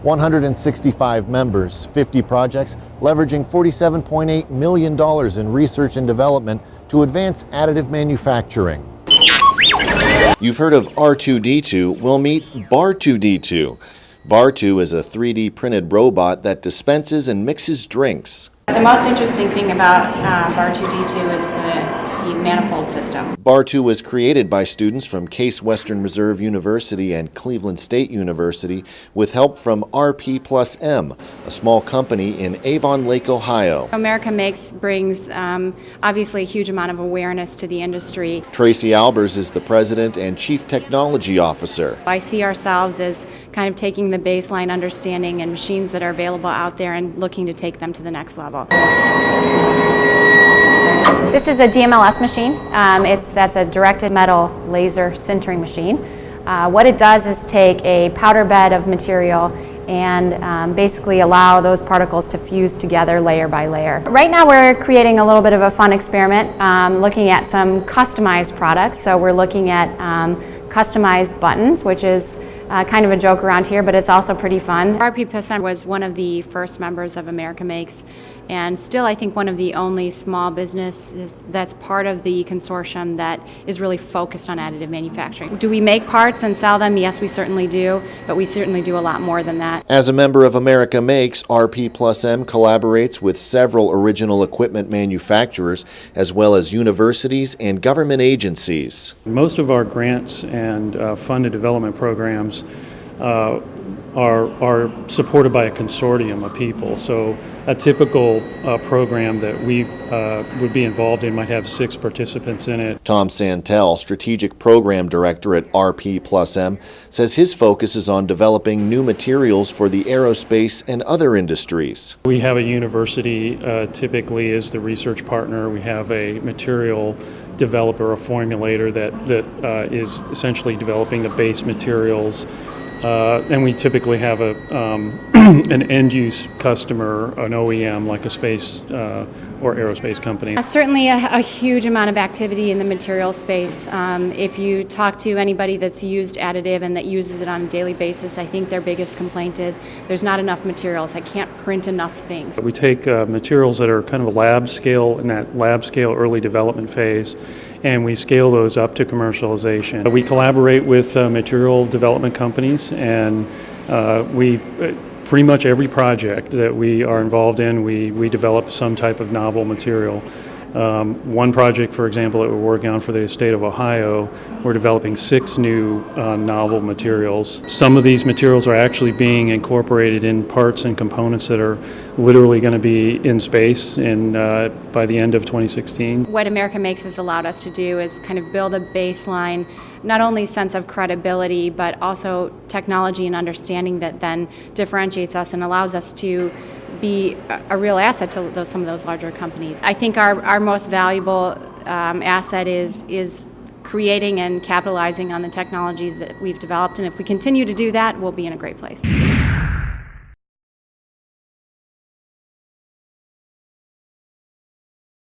165 members, 50 projects, leveraging $47.8 million in research and development to advance additive manufacturing. You've heard of R2D2, well, meet Bar2D2. Bar2 is a 3D printed robot that dispenses and mixes drinks. The most interesting thing about Bar2D2 is the manifold system. Bar2 was created by students from Case Western Reserve University and Cleveland State University with help from RP+M, a small company in Avon Lake, Ohio. America Makes brings obviously a huge amount of awareness to the industry. TRACY ALBERS is the president and chief technology officer. I see ourselves as kind of taking the baseline understanding and machines that are available out there and looking to take them to the next level. This is a DMLS machine. That's a directed metal laser sintering machine. What it does is take a powder bed of material and basically allow those particles to fuse together layer by layer. Right now we're creating a little bit of a fun experiment, looking at some customized products. So we're looking at customized buttons, which is kind of a joke around here, but it's also pretty fun. RP+M was one of the first members of America Makes, and still I think one of the only small businesses that's part of the consortium that is really focused on additive manufacturing. Do we make parts and sell them? Yes, we certainly do, but we certainly do a lot more than that. As a member of America Makes, RP+M collaborates with several original equipment manufacturers as well as universities and government agencies. Most of our grants and funded development programs are supported by a consortium of people. So a typical program that we would be involved in might have 6 participants in it. Tom Santelle, Strategic Program Director at RP+M, says his focus is on developing new materials for the aerospace and other industries. We have a university typically as the research partner. We have a material developer, a formulator that is essentially developing the base materials. And we typically have an end-use customer, an OEM, like a space or aerospace company. Certainly a huge amount of activity in the material space. If you talk to anybody that's used additive and that uses it on a daily basis, I think their biggest complaint is there's not enough materials. I can't print enough things. We take materials that are kind of a lab scale, in that lab scale early development phase, and we scale those up to commercialization. We collaborate with material development companies, and we pretty much every project that we are involved in, we develop some type of novel material. One project, for example, that we're working on for the state of Ohio, we're developing 6 new novel materials. Some of these materials are actually being incorporated in parts and components that are literally going to be in space by the end of 2016. What America Makes has allowed us to do is kind of build a baseline, not only sense of credibility, but also technology and understanding that then differentiates us and allows us to be a real asset to some of those larger companies. I think our most valuable asset is creating and capitalizing on the technology that we've developed, and if we continue to do that, we'll be in a great place.